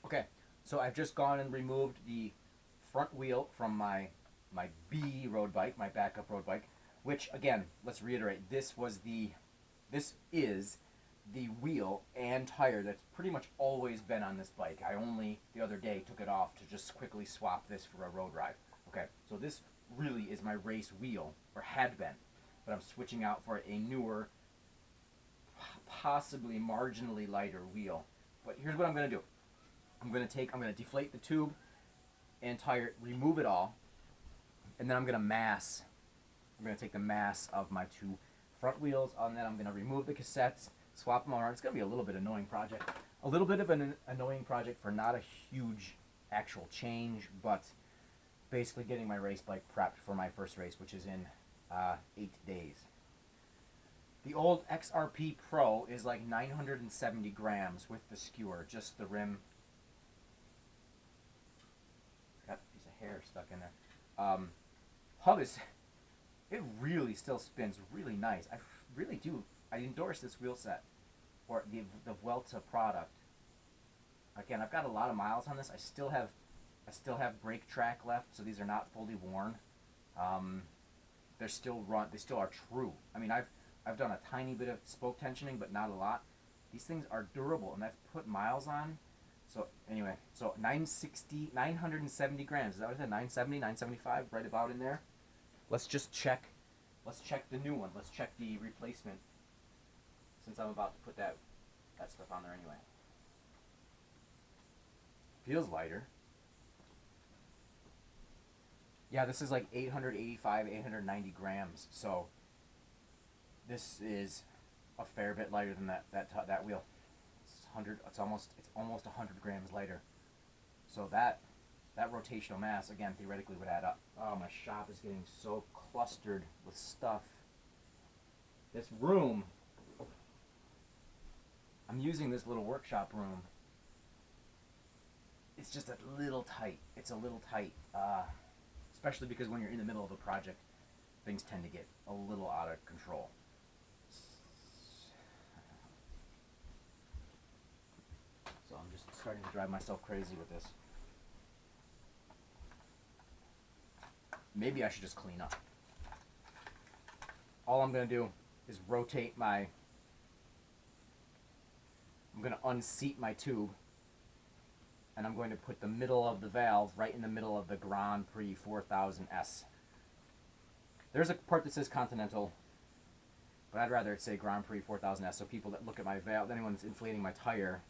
Okay, so I've just gone and removed the front wheel from my B road bike, my backup road bike, which again, let's reiterate, this is the wheel and tire that's pretty much always been on this bike. I only the other day took it off to just quickly swap this for a road ride. Okay, so this really is my race wheel, or had been, but I'm switching out for a newer, possibly marginally lighter wheel. But here's what I'm gonna do. I'm gonna deflate the tube and tire, remove it all, and then I'm gonna take the mass of my two front wheels, and then I'm gonna remove the cassettes, swap them around. It's gonna be a little bit annoying project, a little bit of an annoying project for not a huge actual change, but basically getting my race bike prepped for my first race, which is in 8 days. The old XRP Pro is like 970 grams with the skewer, just the rim. Got a piece of hair stuck in there. Hub is, it really still spins really nice. I really do. I endorse this wheel set, or the Vuelta product. Again, I've got a lot of miles on this. I still have brake track left, so these are not fully worn. They're still run. They still are true. I mean, I've done a tiny bit of spoke tensioning, but not a lot. These things are durable, and I've put miles on. So anyway, so 970 grams. Is that what I said? 970, 975, right about in there. Let's just check. Let's check the new one. Let's check the replacement, since I'm about to put that stuff on there anyway. Feels lighter. Yeah, this is like 885, 890 grams. So this is a fair bit lighter than that wheel. It's almost 100 grams lighter. So that rotational mass again theoretically would add up. Oh, my shop is getting so clustered with stuff. This room, I'm using this little workshop room. It's just a little tight. It's a little tight, especially because when you're in the middle of a project, things tend to get a little out of control. So I'm just starting to drive myself crazy with this. Maybe I should just clean up. All I'm going to do is rotate I'm going to unseat my tube, and I'm going to put the middle of the valve right in the middle of the Grand Prix 4000S. There's a part that says Continental, but I'd rather it say Grand Prix 4000S, so people that look at my valve, anyone that's inflating my tire,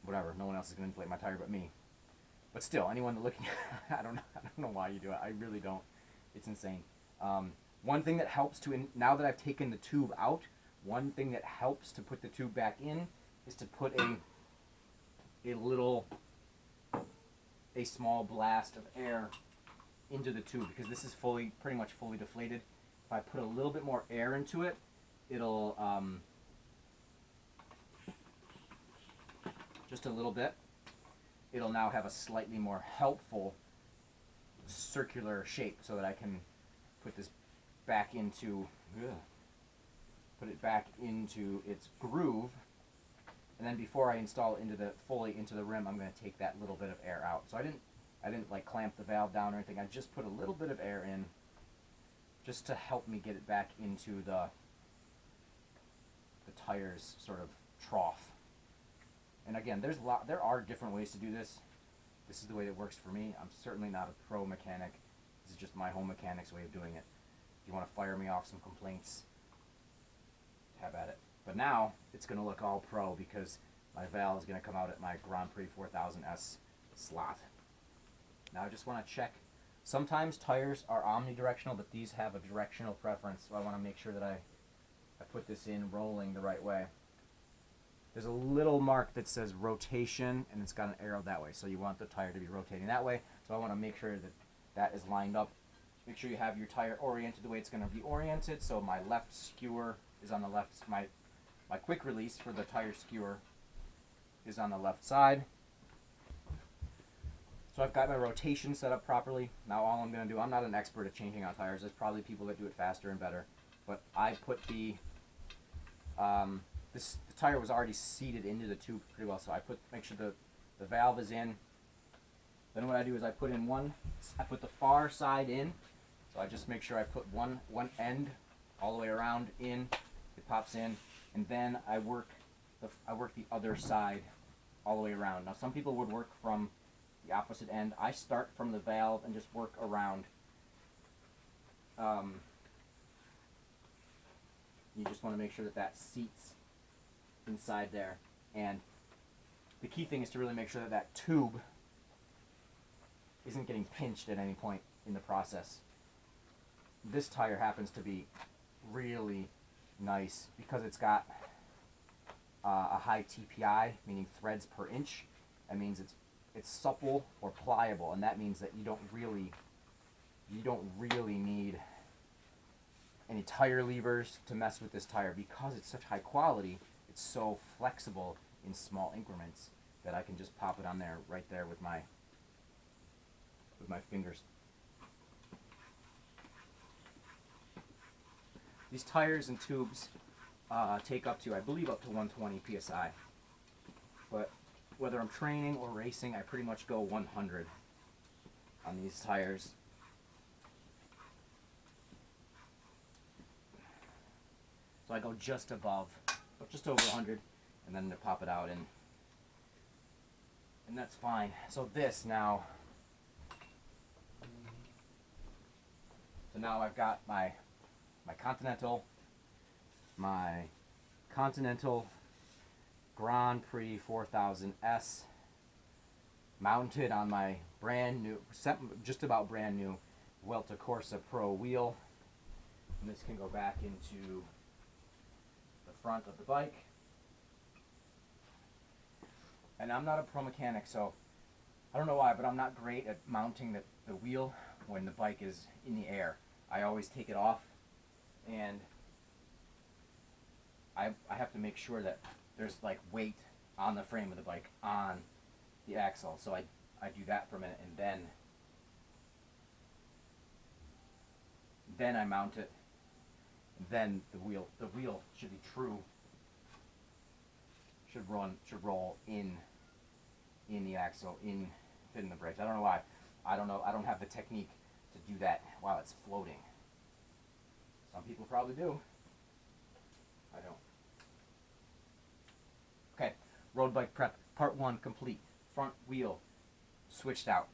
whatever, no one else is going to inflate my tire but me. But still, anyone looking, I don't know why you do it. I really don't. It's insane. One thing that helps now that I've taken the tube out, one thing that helps to put the tube back in is to put a small blast of air into the tube, because this is pretty much fully deflated. If I put a little bit more air into it, it'll, just a little bit, it'll now have a slightly more helpful circular shape, so that I can put this back into, put it back into its groove. And then before I install it fully into the rim, I'm going to take that little bit of air out. So I didn't like clamp the valve down or anything. I just put a little bit of air in, just to help me get it back into the tire's sort of trough. And again, there are different ways to do this. This is the way that works for me. I'm certainly not a pro mechanic. This is just my home mechanic's way of doing it. If you want to fire me off some complaints, have at it. But now it's going to look all pro, because my valve is going to come out at my Grand Prix 4000S slot. Now I just want to check. Sometimes tires are omnidirectional, but these have a directional preference, so I want to make sure that I put this in rolling the right way. There's a little mark that says rotation, and it's got an arrow that way, so you want the tire to be rotating that way. So I want to make sure that is lined up. Make sure you have your tire oriented the way it's going to be oriented. So my left skewer is on the left. My quick release for the tire skewer is on the left side. So I've got my rotation set up properly. Now all I'm going to do, I'm not an expert at changing out tires. There's probably people that do it faster and better. But I put the tire was already seated into the tube pretty well, so I make sure the The valve is in. Then what I do is I put the far side in. So I just make sure I put one end all the way around in. It pops in, and then I work the other side all the way around. Now some people would work from the opposite end. I start from the valve and just work around. You just want to make sure that seats inside there, and the key thing is to really make sure that tube isn't getting pinched at any point in the process. This tire happens to be really nice because it's got a high TPI, meaning threads per inch. That means it's supple or pliable, and that means that you don't really need any tire levers to mess with this tire. Because it's such high quality, it's so flexible in small increments that I can just pop it on there right there with my fingers. These tires and tubes take up to, I believe, up to 120 psi. But whether I'm training or racing, I pretty much go 100 on these tires. So I go just over 100, and then to pop it out, and that's fine. So now I've got my Continental Grand Prix 4000S mounted on my just about brand new Vuelta Corsa Pro wheel, and this can go back into the front of the bike. And I'm not a pro mechanic, so I don't know why, but I'm not great at mounting the wheel when the bike is in the air. I always take it off, and I have to make sure that there's like weight on the frame of the bike, on the axle. So I do that for a minute, and then I mount it. And then the wheel should be true. Should roll in the axle, fitting the brakes. I don't know why. I don't know. I don't have the technique to do that while it's floating. Some people probably do. I don't. Okay, road bike prep, part 1 complete. Front wheel switched out.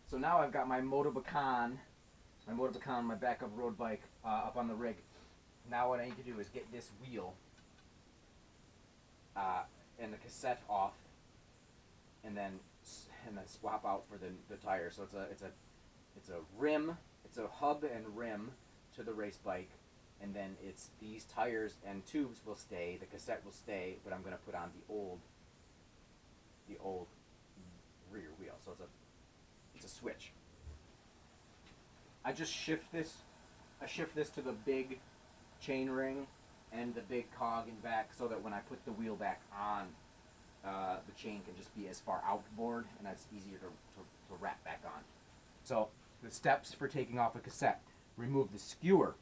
So now I've got my Motobacan, my backup road bike, up on the rig. Now what I need to do is get this wheel and the cassette off, and then swap out for the tire. So it's a rim, it's a hub and rim to the race bike, and then it's these tires and tubes will stay, the cassette will stay, but I'm going to put on the old rear wheel. So it's a switch. I just shift this to the big chain ring and the big cog in back, so that when I put the wheel back on, the chain can just be as far outboard, and that's easier to wrap back on. So the steps for taking off a cassette: remove the skewer,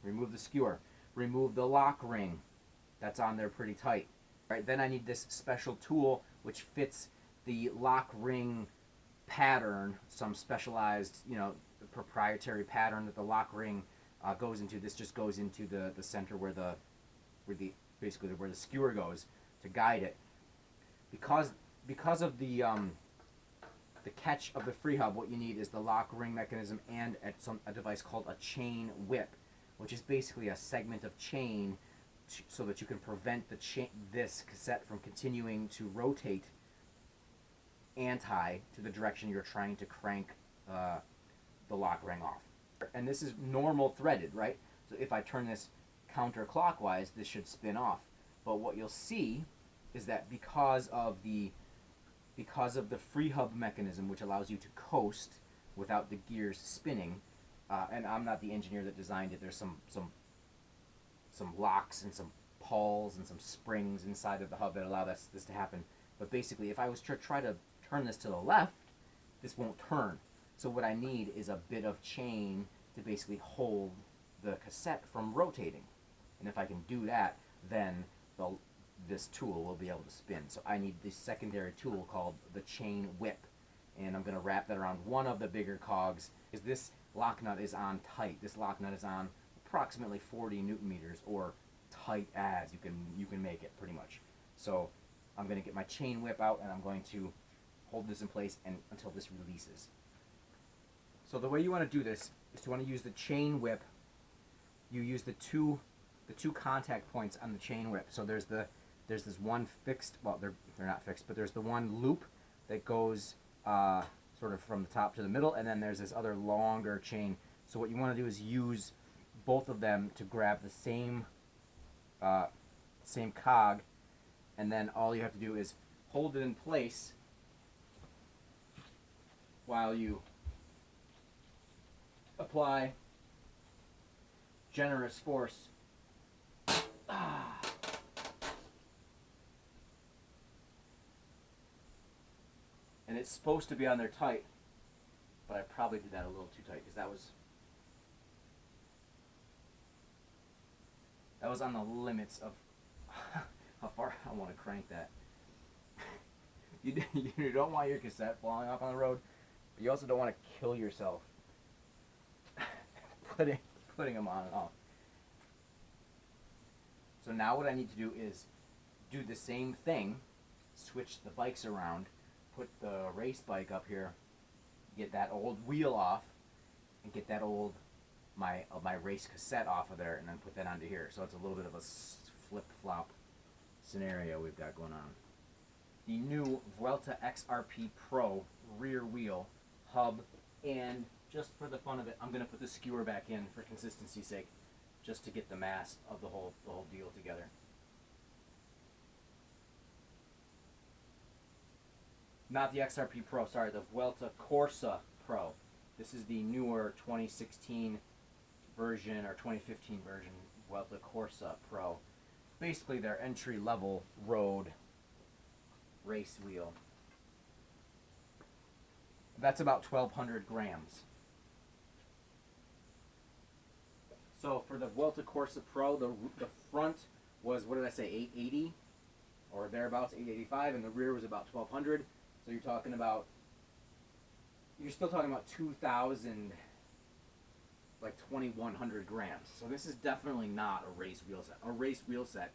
remove the lock ring that's on there pretty tight. Right, then I need this special tool which fits the lock ring pattern, some specialized, proprietary pattern that the lock ring goes into. This just goes into the center where the skewer goes to guide it. Because of the catch of the free hub, what you need is the lock ring mechanism and a device called a chain whip, which is basically a segment of chain so that you can prevent this cassette from continuing to rotate to the direction you're trying to crank the lock ring off. And this is normal threaded, right? So if I turn this counterclockwise, this should spin off. But what you'll see is that because of the free hub mechanism, which allows you to coast without the gears spinning, and I'm not the engineer that designed it. There's some locks and some pawls and some springs inside of the hub that allow this to happen. But basically, if I was to try to turn this to the left, this won't turn. So what I need is a bit of chain to basically hold the cassette from rotating. And if I can do that, then this tool will be able to spin. So I need this secondary tool called the chain whip, and I'm going to wrap that around one of the bigger cogs. Is this lock nut is on tight. This lock nut is on approximately 40 newton meters, or tight as you can make it pretty much. So I'm going to get my chain whip out, and I'm going to hold this in place and until this releases. So the way you want to do this is to want to use the chain whip. You use the two contact points on the chain whip. So there's this one fixed, well, they're not fixed, but there's the one loop that goes sort of from the top to the middle, and then there's this other longer chain. So what you want to do is use both of them to grab the same cog, and then all you have to do is hold it in place while you apply generous force. And it's supposed to be on there tight, but I probably did that a little too tight because that was on the limits of how far I want to crank that. You don't want your cassette falling off on the road, but you also don't want to kill yourself putting them on and off. So now what I need to do is do the same thing, switch the bikes around, put the race bike up here, get that old wheel off, and get that old my race cassette off of there, and then put that onto here. So it's a little bit of a flip-flop scenario we've got going on. The new Vuelta XRP Pro rear wheel hub, and just for the fun of it, I'm going to put the skewer back in for consistency's sake, just to get the mass of the whole deal together. Not the XRP Pro, sorry, the Vuelta Corsa Pro. This is the newer 2016 version, or 2015 version, Vuelta Corsa Pro. Basically their entry-level road race wheel. That's about 1,200 grams. So for the Vuelta Corsa Pro, the front was, what did I say, 880 or thereabouts, 885, and the rear was about 1,200. So you're still talking about 2,000, like 2,100 grams. So this is definitely not a race wheel set. A race wheel set,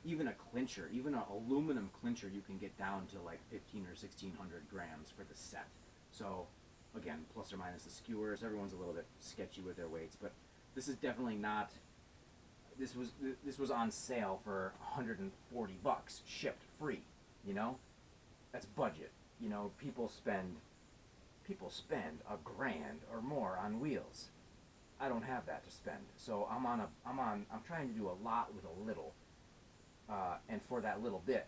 even a clincher, even an aluminum clincher, you can get down to like 1,500 or 1,600 grams for the set. So again, plus or minus the skewers, everyone's a little bit sketchy with their weights, but this is definitely not. This was on sale for $140, shipped free. You know, that's budget. You know, people spend $1,000 or more on wheels. I don't have that to spend, so I'm trying to do a lot with a little, and for that little bit,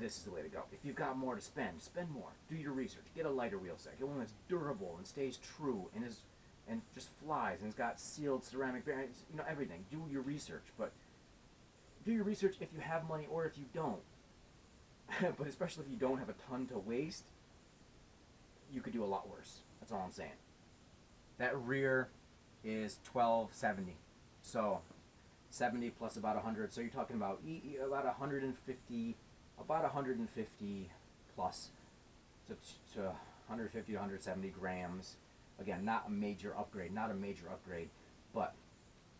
this is the way to go. If you've got more to spend more. Do your research. Get a lighter wheel set. Get one that's durable and stays true and just flies and it's got sealed ceramic bearings. You know, everything. Do your research, but do your research if you have money or if you don't. But especially if you don't have a ton to waste, you could do a lot worse. That's all I'm saying. That rear is 1,270. So 70 plus about 100. So you're talking about about 150 plus to 150 to 170 grams. Again, not a major upgrade, but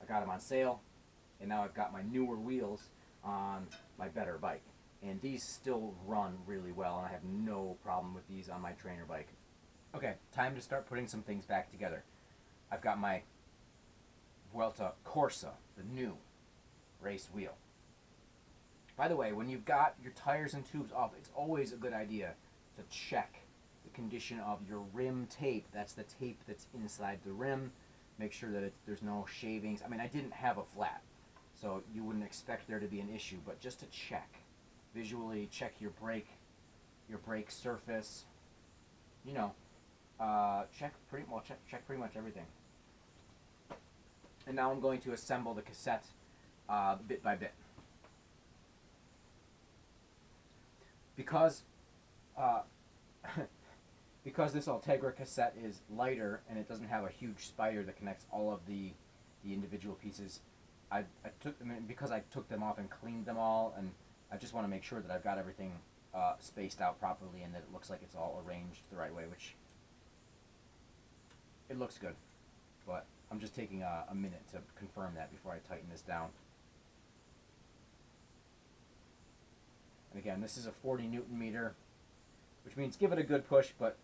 I got them on sale, and now I've got my newer wheels on my better bike. And these still run really well, and I have no problem with these on my trainer bike. Okay, time to start putting some things back together. I've got my Vuelta Corsa, the new race wheel. By the way, when you've got your tires and tubes off, it's always a good idea to check the condition of your rim tape. That's the tape that's inside the rim. Make sure that there's no shavings. I mean, I didn't have a flat, so you wouldn't expect there to be an issue, but just to check. Visually check your brake surface. You know, check pretty much everything. And now I'm going to assemble the cassette bit by bit. Because this Ultegra cassette is lighter and it doesn't have a huge spider that connects all of the individual pieces, I took them off and cleaned them all, and I just want to make sure that I've got everything spaced out properly and that it looks like it's all arranged the right way, which it looks good. But I'm just taking a minute to confirm that before I tighten this down. And again, this is a 40 Newton meter, which means give it a good push, but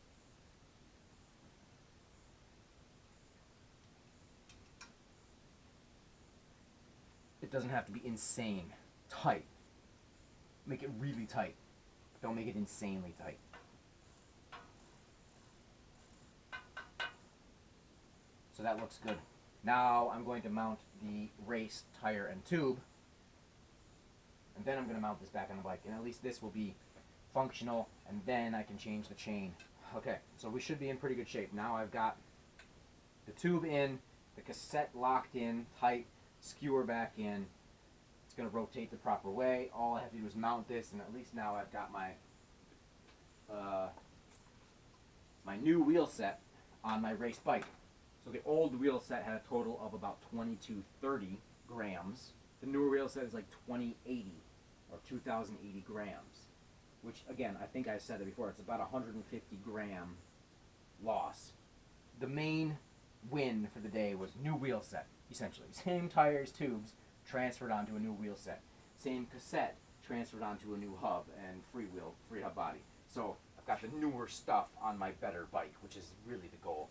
it doesn't have to be insane tight. Make it really tight. Don't make it insanely tight. So that looks good. Now I'm going to mount the race tire and tube, and then I'm going to mount this back on the bike, and at least this will be functional, and then I can change the chain. Okay, so we should be in pretty good shape. Now I've got the tube in, the cassette locked in, tight, skewer back in. It's going to rotate the proper way. All I have to do is mount this, and at least now I've got my my new wheel set on my race bike. So the old wheel set had a total of about 2230 grams. The newer wheel set is like 2080 or 2080 grams, which again, I think I said it before, it's about 150 gram loss. The main win for the day was new wheel set, essentially. Same tires, tubes, transferred onto a new wheel set. Same cassette, transferred onto a new hub and free hub body. So I've got the newer stuff on my better bike, which is really the goal.